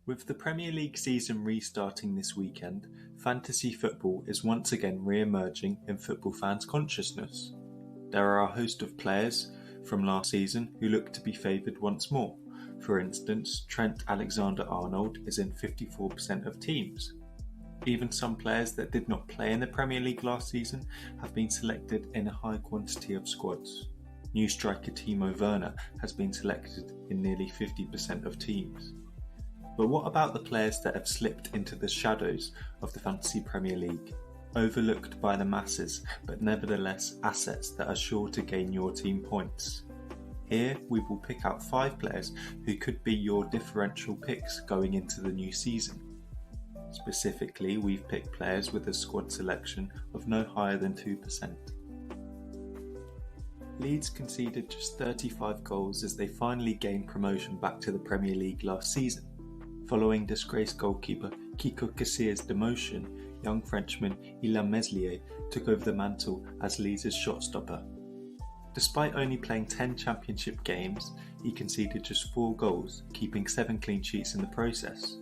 With the Premier League season restarting this weekend, fantasy football is once again re-emerging in football fans' consciousness. There are a host of players from last season who look to be favoured once more. For instance, Trent Alexander-Arnold is in 54% of teams. Even some players that did not play in the Premier League last season have been selected in a high quantity of squads. New striker Timo Werner has been selected in nearly 50% of teams. But what about the players that have slipped into the shadows of the Fantasy Premier League? Overlooked by the masses, but nevertheless assets that are sure to gain your team points. Here we will pick out 5 players who could be your differential picks going into the new season. Specifically, we've picked players with a squad selection of no higher than 2%. Leeds conceded just 35 goals as they finally gained promotion back to the Premier League last season. Following disgraced goalkeeper Kiko Casillas' demotion, young Frenchman Illan Meslier took over the mantle as Leeds' shot stopper. Despite only playing 10 championship games, he conceded just 4 goals, keeping 7 clean sheets in the process.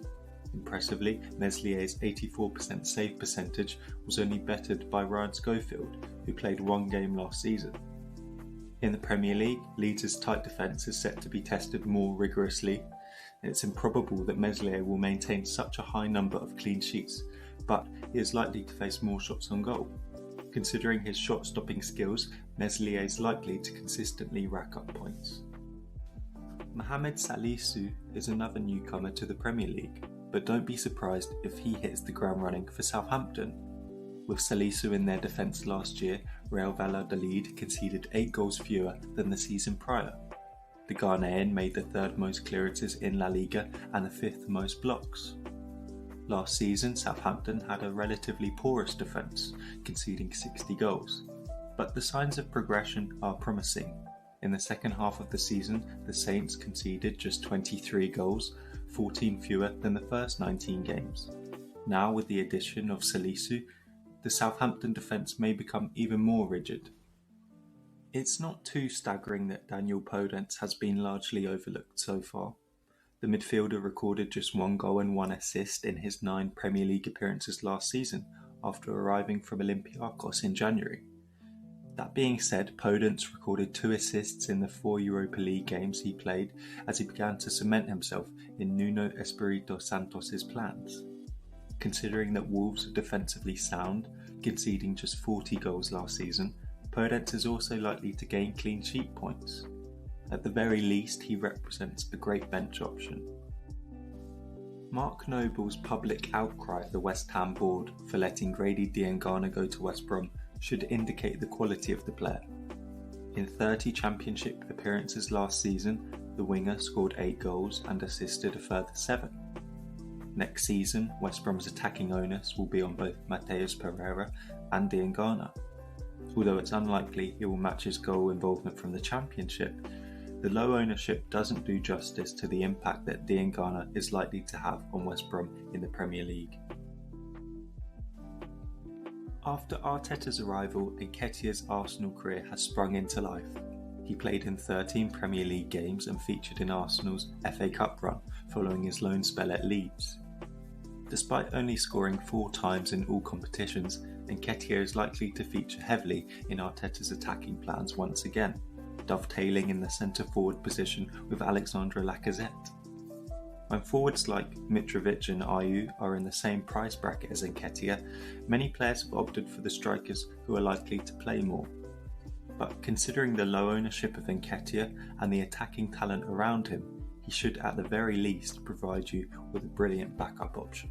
Impressively, Meslier's 84% save percentage was only bettered by Ryan Schofield, who played 1 game last season. In the Premier League, Leeds' tight defence is set to be tested more rigorously. It's improbable that Meslier will maintain such a high number of clean sheets, but he is likely to face more shots on goal. Considering his shot-stopping skills, Meslier is likely to consistently rack up points. Mohamed Salisu is another newcomer to the Premier League, but don't be surprised if he hits the ground running for Southampton. With Salisu in their defence last year, Real Valladolid conceded 8 goals fewer than the season prior. The Ghanaian made the 3rd most clearances in La Liga and the 5th most blocks. Last season, Southampton had a relatively porous defence, conceding 60 goals. But the signs of progression are promising. In the second half of the season, the Saints conceded just 23 goals, 14 fewer than the first 19 games. Now, with the addition of Salisu, the Southampton defence may become even more rigid. It's not too staggering that Daniel Podence has been largely overlooked so far. The midfielder recorded just 1 goal and 1 assist in his 9 Premier League appearances last season, after arriving from Olympiacos in January. That being said, Podence recorded 2 assists in the 4 Europa League games he played as he began to cement himself in Nuno Espirito Santos' plans. Considering that Wolves are defensively sound, conceding just 40 goals last season, Podence is also likely to gain clean sheet points. At the very least, he represents a great bench option. Mark Noble's public outcry at the West Ham board for letting Grady Diangana go to West Brom should indicate the quality of the player. In 30 championship appearances last season, the winger scored 8 goals and assisted a further 7. Next season, West Brom's attacking onus will be on both Mateus Pereira and Diangana. Although it's unlikely he will match his goal involvement from the championship, the low ownership doesn't do justice to the impact that Diangana is likely to have on West Brom in the Premier League. After Arteta's arrival, Nketiah's Arsenal career has sprung into life. He played in 13 Premier League games and featured in Arsenal's FA Cup run following his loan spell at Leeds. Despite only scoring 4 times in all competitions, Nketiah is likely to feature heavily in Arteta's attacking plans once again, dovetailing in the centre-forward position with Alexandre Lacazette. When forwards like Mitrovic and Ayew are in the same price bracket as Nketiah, many players have opted for the strikers who are likely to play more. But considering the low ownership of Nketiah and the attacking talent around him, he should at the very least provide you with a brilliant backup option.